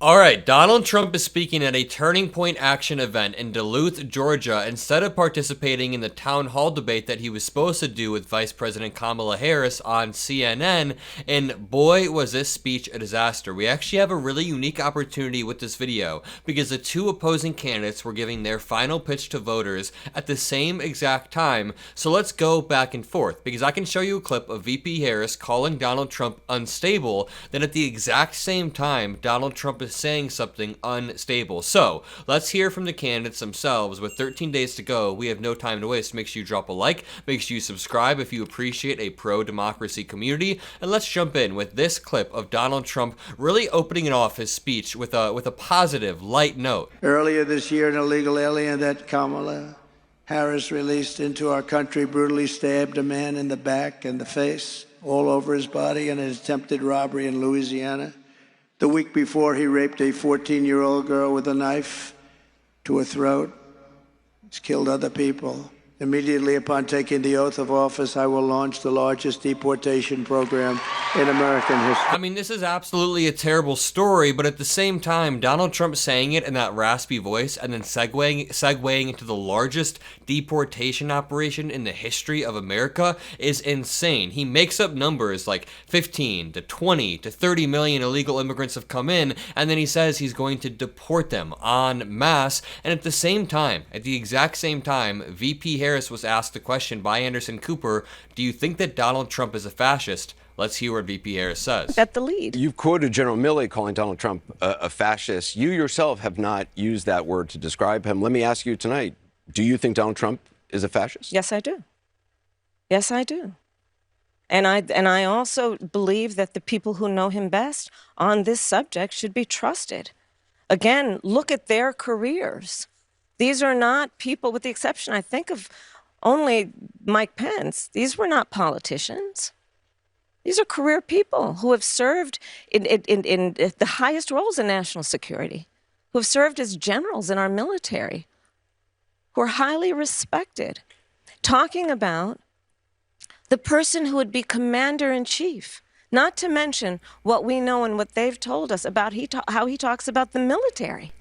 All right, Donald Trump is speaking at a Turning Point Action event in Duluth, Georgia, instead of participating in the town hall debate that he was supposed to do with Vice President Kamala Harris on CNN, and boy, was this speech a disaster. We actually have a really unique opportunity with this video, because the two opposing candidates were giving their final pitch to voters at the same exact time, so let's go back and forth, because I can show you a clip of VP Harris calling Donald Trump unstable, then at the exact same time, Donald Trump is saying something unstable. So let's hear from the candidates themselves. With 13 days to go, we have no time to waste. Make sure you drop a like, make sure you subscribe if you appreciate a pro-democracy community, and let's jump in with this clip of Donald Trump really opening off his speech with a positive, light note. Earlier this year, an illegal alien that Kamala Harris released into our country brutally stabbed a man in the back and the face, all over his body, in an attempted robbery in Louisiana. The week before, he raped a 14-year-old girl with a knife to her throat. He's killed other people. Immediately upon taking the oath of office, I will launch the largest deportation program in American history. I mean, this is absolutely a terrible story, but at the same time, Donald Trump saying it in that raspy voice and then segueing into the largest deportation operation in the history of America is insane. He makes up numbers like 15 to 20 to 30 million illegal immigrants have come in, and then he says he's going to deport them en masse. And at the same time, at the exact same time, VP Harris was asked the question by Anderson Cooper, do you think that Donald Trump is a fascist? Let's hear what VP Harris says. At the lead. You've quoted General Milley calling Donald Trump a fascist. You yourself have not used that word to describe him. Let me ask you tonight, do you think Donald Trump is a fascist? Yes, I do. Yes, I do. And I also believe that the people who know him best on this subject should be trusted. Again, look at their careers. These are not people, with the exception, I think, of only Mike Pence. These were not politicians. These are career people who have served in the highest roles in national security, who have served as generals in our military, who are highly respected. Talking about the person who would be commander-in-chief, not to mention what we know and what they've told us about how he talks about the military.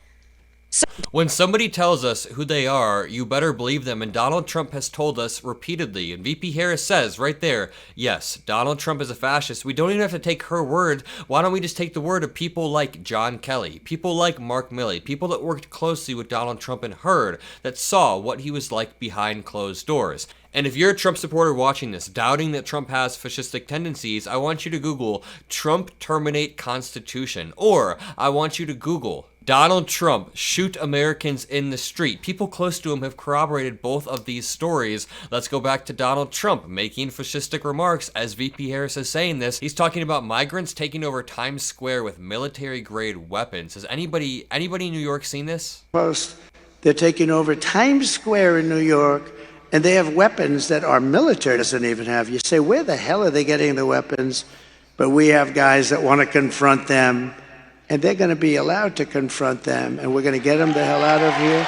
When somebody tells us who they are, you better believe them, and Donald Trump has told us repeatedly, and VP Harris says right there, yes, Donald Trump is a fascist. We don't even have to take her word. Why don't we just take the word of people like John Kelly, people like Mark Milley, people that worked closely with Donald Trump and heard, that saw what he was like behind closed doors. And if you're a Trump supporter watching this, doubting that Trump has fascistic tendencies, I want you to Google Trump terminate Constitution, or I want you to Google Donald Trump shoot Americans in the street. People close to him have corroborated both of these stories. Let's go back to Donald Trump making fascistic remarks as VP Harris is saying this. He's talking about migrants taking over Times Square with military-grade weapons. Has anybody in New York seen this? Post, they're taking over Times Square in New York, and they have weapons that our military doesn't even have. You say, where the hell are they getting the weapons? But we have guys that want to confront them, and they're going to be allowed to confront them, and we're going to get them the hell out of here.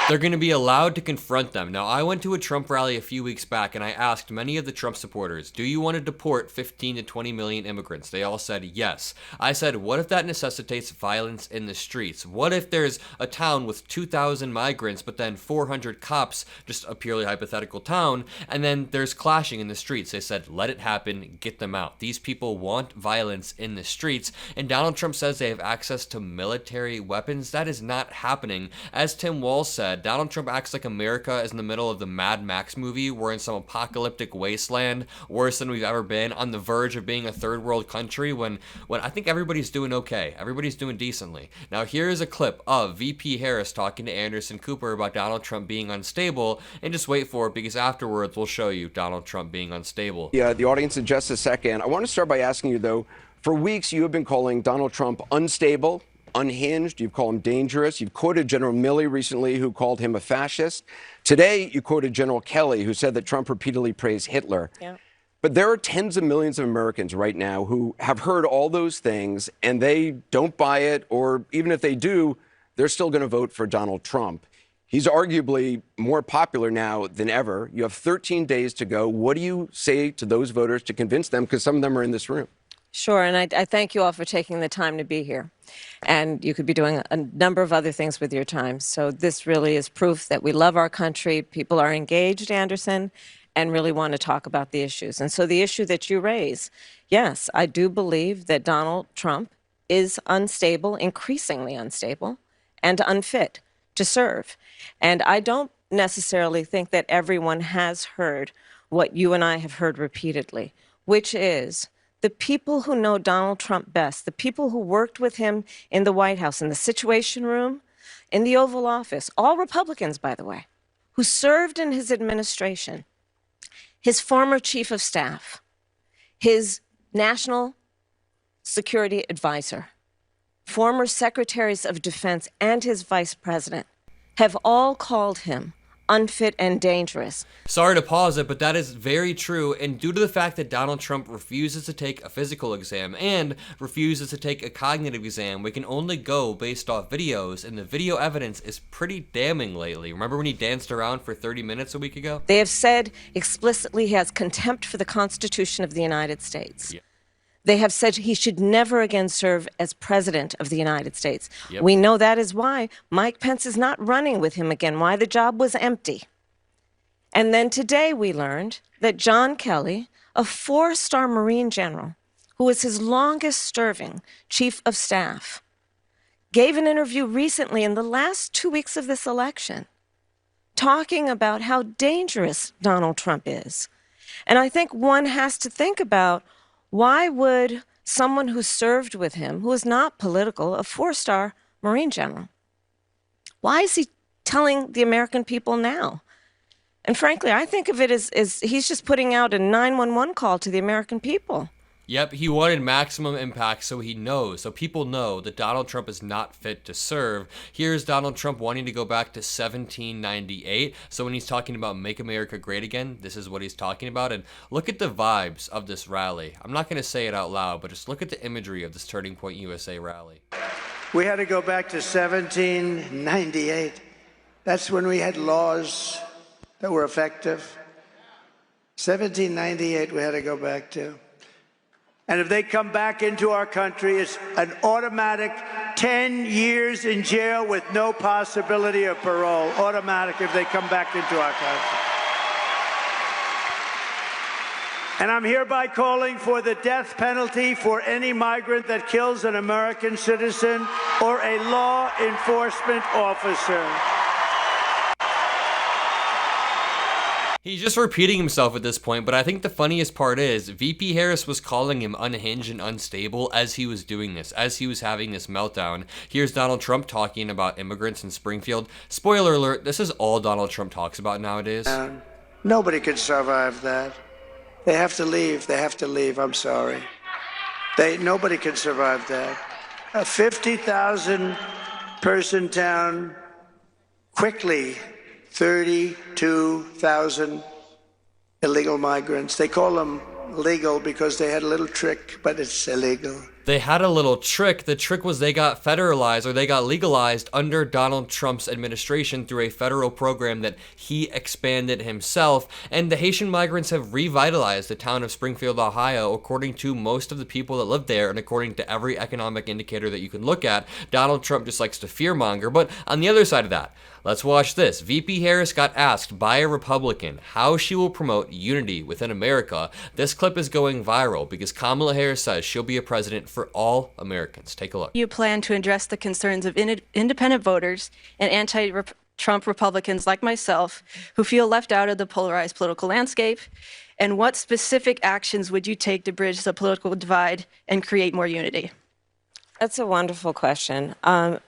They're going to be allowed to confront them. Now, I went to a Trump rally a few weeks back, and I asked many of the Trump supporters, do you want to deport 15 to 20 million immigrants? They all said yes. I said, what if that necessitates violence in the streets? What if there's a town with 2,000 migrants, but then 400 cops, just a purely hypothetical town, and then there's clashing in the streets? They said, let it happen, get them out. These people want violence in the streets, and Donald Trump says they have access to military weapons. That is not happening. As Tim Walz said, Donald Trump acts like America is in the middle of the Mad Max movie. We're in some apocalyptic wasteland, worse than we've ever been, on the verge of being a third world country when I think everybody's doing okay. Everybody's doing decently. Now here is a clip of VP Harris talking to Anderson Cooper about Donald Trump being unstable, and just wait for it because afterwards we'll show you Donald Trump being unstable. Yeah, the audience in just a second. I want to start by asking you though, for weeks you have been calling Donald Trump unstable, unhinged. You've called him dangerous. You've quoted General Milley recently, who called him a fascist. Today, you quoted General Kelly, who said that Trump repeatedly praised Hitler. Yeah. But there are tens of millions of Americans right now who have heard all those things, and they don't buy it, or even if they do, they're still going to vote for Donald Trump. He's arguably more popular now than ever. You have 13 days to go. What do you say to those voters to convince them? Because some of them are in this room. Sure, and I thank you all for taking the time to be here. And you could be doing a number of other things with your time. So this really is proof that we love our country. People are engaged, Anderson, and really want to talk about the issues. And so the issue that you raise, yes, I do believe that Donald Trump is unstable, increasingly unstable, and unfit to serve. And I don't necessarily think that everyone has heard what you and I have heard repeatedly, which is the people who know Donald Trump best, the people who worked with him in the White House, in the Situation Room, in the Oval Office, all Republicans, by the way, who served in his administration, his former chief of staff, his national security advisor, former secretaries of defense, and his vice president have all called him unfit and dangerous. Sorry to pause it, but that is very true. And due to the fact that Donald Trump refuses to take a physical exam and refuses to take a cognitive exam, we can only go based off videos, and the video evidence is pretty damning lately. Remember when he danced around for 30 minutes a week ago? They have said explicitly he has contempt for the Constitution of the United States. Yeah. They have said he should never again serve as president of the United States. Yep. We know that is why Mike Pence is not running with him again, why the job was empty. And then today we learned that John Kelly, a 4-star Marine general, who was his longest serving chief of staff, gave an interview recently in the last 2 weeks of this election, talking about how dangerous Donald Trump is. And I think one has to think about, why would someone who served with him, who is not political, a 4-star Marine general, why is he telling the American people now? And frankly, I think of it as he's just putting out a 911 call to the American people. Yep, he wanted maximum impact so people know that Donald Trump is not fit to serve. Here's Donald Trump wanting to go back to 1798. So when he's talking about Make America Great Again, this is what he's talking about. And look at the vibes of this rally. I'm not going to say it out loud, but just look at the imagery of this Turning Point USA rally. We had to go back to 1798. That's when we had laws that were effective. 1798 we had to go back to. And if they come back into our country, it's an automatic 10 years in jail with no possibility of parole. Automatic if they come back into our country. And I'm hereby calling for the death penalty for any migrant that kills an American citizen or a law enforcement officer. He's just repeating himself at this point, but I think the funniest part is VP Harris was calling him unhinged and unstable as he was doing this, as he was having this meltdown. Here's Donald Trump talking about immigrants in Springfield. Spoiler alert, this is all Donald Trump talks about nowadays. Nobody could survive that. They have to leave. They have to leave. I'm sorry. Nobody can survive that. A 50,000 person town, quickly 32,000 illegal migrants. They call them legal because they had a little trick, but it's illegal. They had a little trick. The trick was they got federalized, or they got legalized under Donald Trump's administration through a federal program that he expanded himself. And the Haitian migrants have revitalized the town of Springfield, Ohio, according to most of the people that live there and according to every economic indicator that you can look at. Donald Trump just likes to fearmonger. But on the other side of that, let's watch this. VP Harris got asked by a Republican how she will promote unity within America. This clip is going viral because Kamala Harris says she'll be a president for all Americans. Take a look. You plan to address the concerns of independent voters and anti-Trump Republicans like myself who feel left out of the polarized political landscape? And what specific actions would you take to bridge the political divide and create more unity? That's a wonderful question. I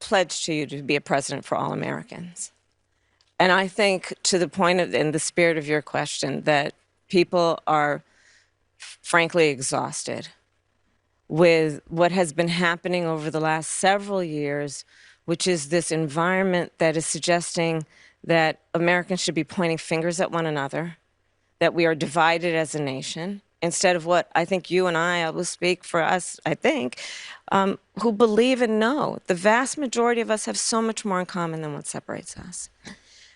pledge to you to be a president for all Americans. And I think, to the point of, in the spirit of your question, that people are frankly exhausted with what has been happening over the last several years, which is this environment that is suggesting that Americans should be pointing fingers at one another, that we are divided as a nation, instead of what I think you and I will speak for us, I think, who believe and know the vast majority of us have so much more in common than what separates us.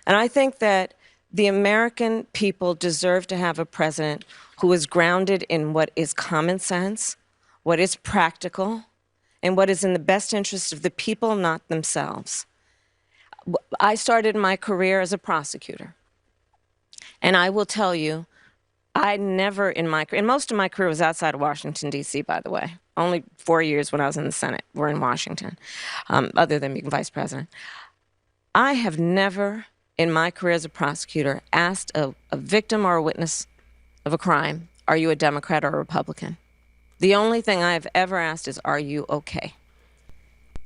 And I think that The American people deserve to have a president who is grounded in what is common sense, what is practical, and what is in the best interest of the people, not themselves. I started my career as a prosecutor. And I will tell you, I never in my career, and most of my career was outside of Washington, D.C., by the way. Only 4 years when I was in the Senate were in Washington, other than being vice president. I have never, in my career as a prosecutor, asked a victim or a witness of a crime, are you a Democrat or a Republican? The only thing I have ever asked is, are you okay?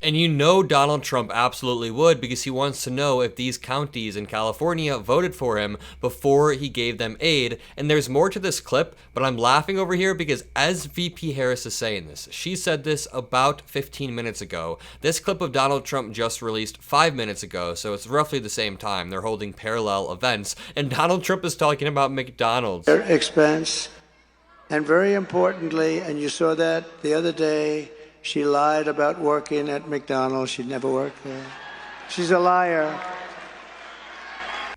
And you know Donald Trump absolutely would, because he wants to know if these counties in California voted for him before he gave them aid. And there's more to this clip, but I'm laughing over here because as VP Harris is saying this, she said this about 15 minutes ago. This clip of Donald Trump just released 5 minutes ago, so it's roughly the same time. They're holding parallel events, and Donald Trump is talking about McDonald's. Their expense, and very importantly, and you saw that the other day, she lied about working at McDonald's. She'd never worked there. She's a liar.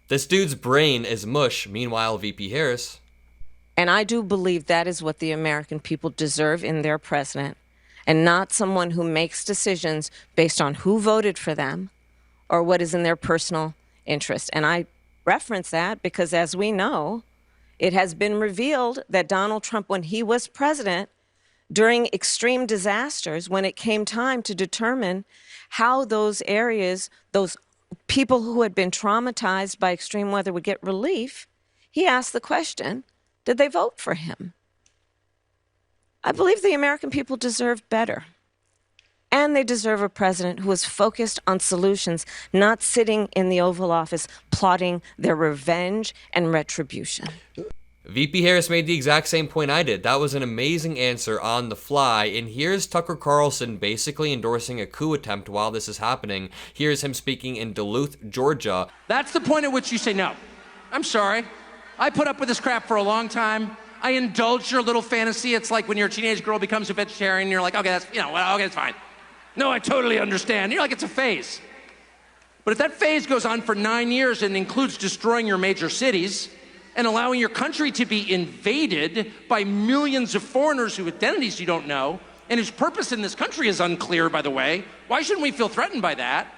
This dude's brain is mush. Meanwhile, VP Harris. And I do believe that is what the American people deserve in their president, and not someone who makes decisions based on who voted for them or what is in their personal interest. And I reference that because, as we know, it has been revealed that Donald Trump, when he was president, during extreme disasters, when it came time to determine how those areas, those people who had been traumatized by extreme weather would get relief, he asked the question, did they vote for him? I believe the American people deserve better. And they deserve a president who is focused on solutions, not sitting in the Oval Office plotting their revenge and retribution. VP Harris made the exact same point I did. That was an amazing answer on the fly. And here's Tucker Carlson basically endorsing a coup attempt while this is happening. Here's him speaking in Duluth, Georgia. That's the point at which you say, no, I'm sorry. I put up with this crap for a long time. I indulge your little fantasy. It's like when your teenage girl becomes a vegetarian and you're like, okay, that's, okay, it's fine. No, I totally understand. And you're like, it's a phase. But if that phase goes on for 9 years and includes destroying your major cities, and allowing your country to be invaded by millions of foreigners whose identities you don't know, and whose purpose in this country is unclear, by the way. Why shouldn't we feel threatened by that?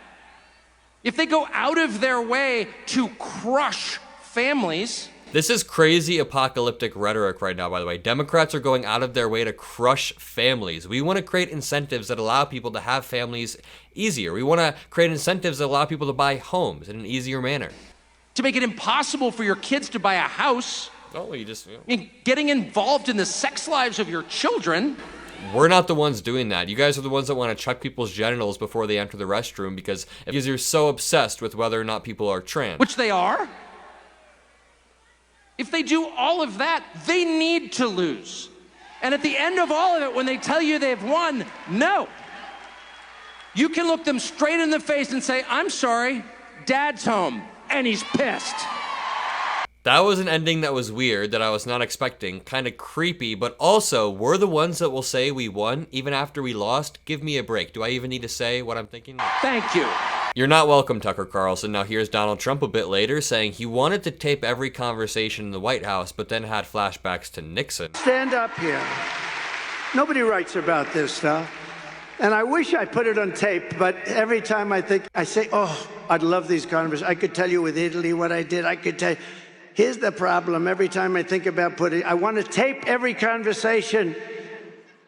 If they go out of their way to crush families. This is crazy apocalyptic rhetoric right now, by the way. Democrats are going out of their way to crush families. We want to create incentives that allow people to have families easier. We want to create incentives that allow people to buy homes in an easier manner. To make it impossible for your kids to buy a house. Oh, you just... Getting involved in the sex lives of your children. We're not the ones doing that. You guys are the ones that want to check people's genitals before they enter the restroom because you're so obsessed with whether or not people are trans. Which they are. If they do all of that, they need to lose. And at the end of all of it, when they tell you they've won, no. You can look them straight in the face and say, I'm sorry, Dad's home. And he's pissed. That was an ending that was weird, that I was not expecting. Kind of creepy, but also, we're the ones that will say we won, even after we lost. Give me a break. Do I even need to say what I'm thinking? Thank you. You're not welcome, Tucker Carlson. Now here's Donald Trump a bit later saying he wanted to tape every conversation in the White House, but then had flashbacks to Nixon. Stand up here. Nobody writes about this stuff. And I wish I put it on tape, but every time I think, I say, oh, I'd love these conversations. I could tell you with Italy what I did. I could tell you. Here's the problem. Every time I think about I want to tape every conversation.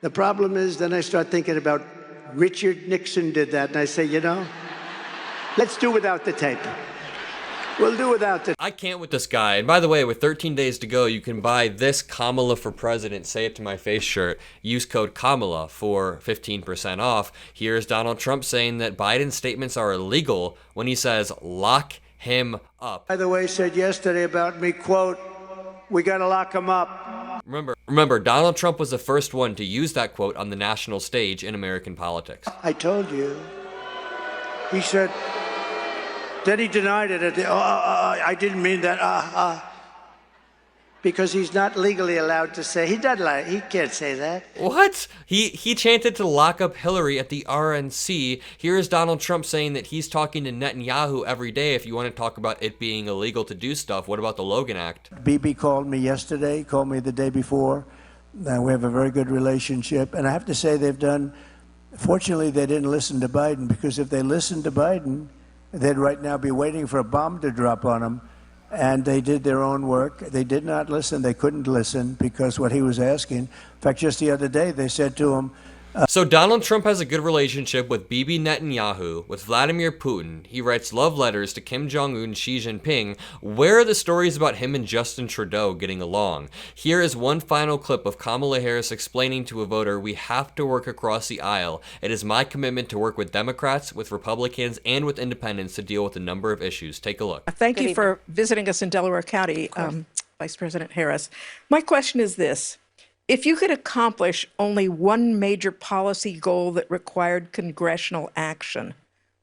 The problem is then I start thinking about Richard Nixon did that. And I say, let's do without the tape. We'll do without it. I can't with this guy. And by the way, with 13 days to go, you can buy this Kamala for President, Say It to My Face shirt. Use code Kamala for 15% off. Here's Donald Trump saying that Biden's statements are illegal when he says, lock him up. By the way, said yesterday about me, quote, we got to lock him up. Remember, Donald Trump was the first one to use that quote on the national stage in American politics. I told you. He said... Then he denied it. I didn't mean that. because he's not legally allowed to say. He can't say that. What? He chanted to lock up Hillary at the RNC. Here's Donald Trump saying that he's talking to Netanyahu every day. If you want to talk about it being illegal to do stuff, what about the Logan Act? Bibi called me yesterday, called me the day before. We have a very good relationship. And I have to say fortunately, they didn't listen to Biden, because if they listened to Biden, they'd right now be waiting for a bomb to drop on them. And they did their own work. They did not listen. They couldn't listen because what he was asking. In fact, just the other day, they said to him, So Donald Trump has a good relationship with Bibi Netanyahu, with Vladimir Putin. He writes love letters to Kim Jong-un and Xi Jinping. Where are the stories about him and Justin Trudeau getting along? Here is one final clip of Kamala Harris explaining to a voter, we have to work across the aisle. It is my commitment to work with Democrats, with Republicans, and with independents to deal with a number of issues. Take a look. Thank you for visiting us in Delaware County, Vice President Harris. My question is this. If you could accomplish only one major policy goal that required congressional action,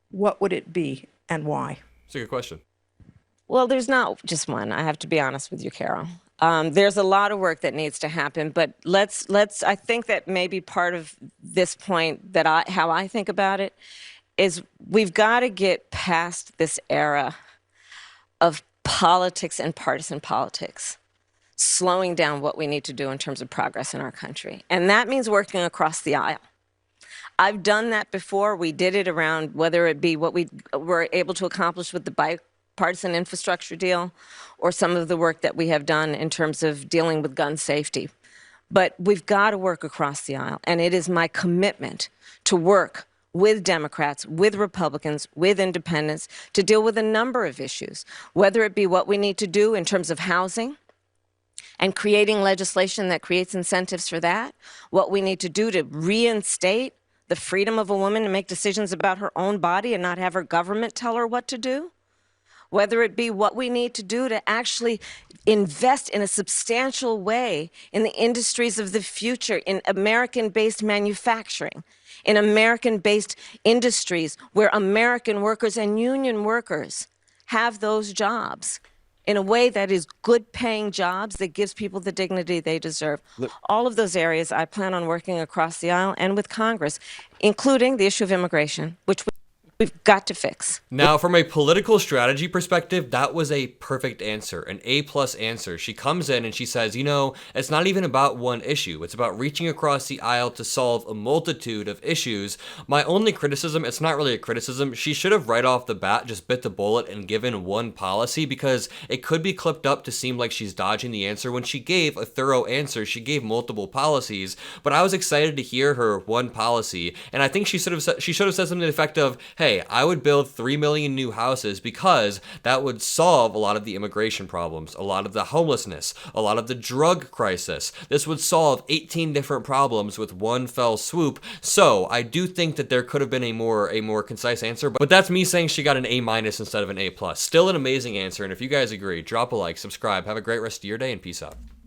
what would it be and why? That's a good question. Well, there's not just one. I have to be honest with you, Carol. There's a lot of work that needs to happen, but I think that maybe part of this point that how I think about it is we've got to get past this era of politics and partisan politics, slowing down what we need to do in terms of progress in our country. And that means working across the aisle. I've done that before. We did it around whether it be what we were able to accomplish with the bipartisan infrastructure deal or some of the work that we have done in terms of dealing with gun safety. But we've got to work across the aisle. And it is my commitment to work with Democrats, with Republicans, with independents to deal with a number of issues, whether it be what we need to do in terms of housing, and creating legislation that creates incentives for that, what we need to do to reinstate the freedom of a woman to make decisions about her own body and not have her government tell her what to do, whether it be what we need to do to actually invest in a substantial way in the industries of the future, in American-based manufacturing, in American-based industries where American workers and union workers have those jobs, in a way that is good-paying jobs that gives people the dignity they deserve. All of those areas I plan on working across the aisle and with Congress, including the issue of immigration, which we've got to fix. Now, from a political strategy perspective, that was a perfect answer, an A-plus answer. She comes in and she says, you know, it's not even about one issue. It's about reaching across the aisle to solve a multitude of issues. My only criticism, it's not really a criticism, she should have right off the bat just bit the bullet and given one policy, because it could be clipped up to seem like she's dodging the answer. When she gave a thorough answer, she gave multiple policies, but I was excited to hear her one policy, and I think she should have said something to the effect of, hey, I would build 3 million new houses because that would solve a lot of the immigration problems, a lot of the homelessness, a lot of the drug crisis. This would solve 18 different problems with one fell swoop. So I do think that there could have been a more concise answer, but that's me saying she got an A- instead of an A+. Still an amazing answer, and if you guys agree, drop a like, subscribe, have a great rest of your day, and peace out.